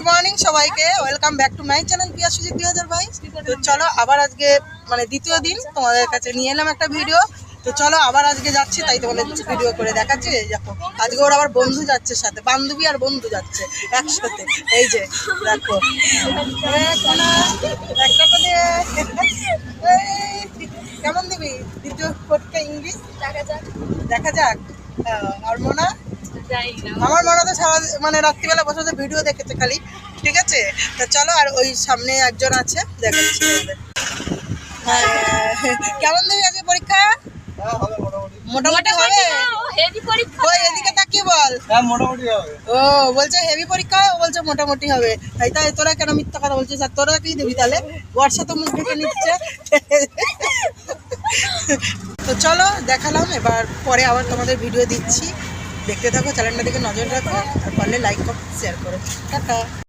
Morning সবাইকে, welcome back to my channel Piya Sujit 2022। তো চলো আবার আজকে মানে দ্বিতীয় দিন তোমাদের কাছে নিয়ে এলাম একটা ভিডিও। তো চলো আবার আজকে যাচ্ছি, তাই তোমাদের ভিডিও করে দেখাচ্ছি। দেখো আজকে ওর আবার বন্ধু যাচ্ছে সাথে, বান্ধবী আর বন্ধু যাচ্ছে একসাথে। এই যে দেখো কেমন দিবি দ্বিতীয় পরীক্ষা ইংলিশ দেখা যাক। আর মোনা, আমার মনে তো সারা মানে রাত্রিবেলা বসে ভিডিও দেখেছে খালি, ঠিক আছে। তা চলো, আর ওই সামনে একজন আছে দেখাচ্ছি তোমাদের। কেমন দেবে আজকে পরীক্ষা? মোটামুটি হবে। ওই এদিকে তাকিয়ে বল। ও বলছে হেভি পরীক্ষা, ও বলছে মোটামুটি হবে। তাই তোরা কেন মিথ্যা কথা বলছিস? আর তোরা কি দিবি তাহলে? বর্ষা তো মুখ ঢেকে নিচ্ছে। তো চলো দেখালাম, এবার পরে আবার তোমাদের ভিডিও দিচ্ছি, দেখতে থাকো, চ্যানেলটা দিকে নজর রাখো, আর পারলে লাইক করো, শেয়ার করো। টাটা।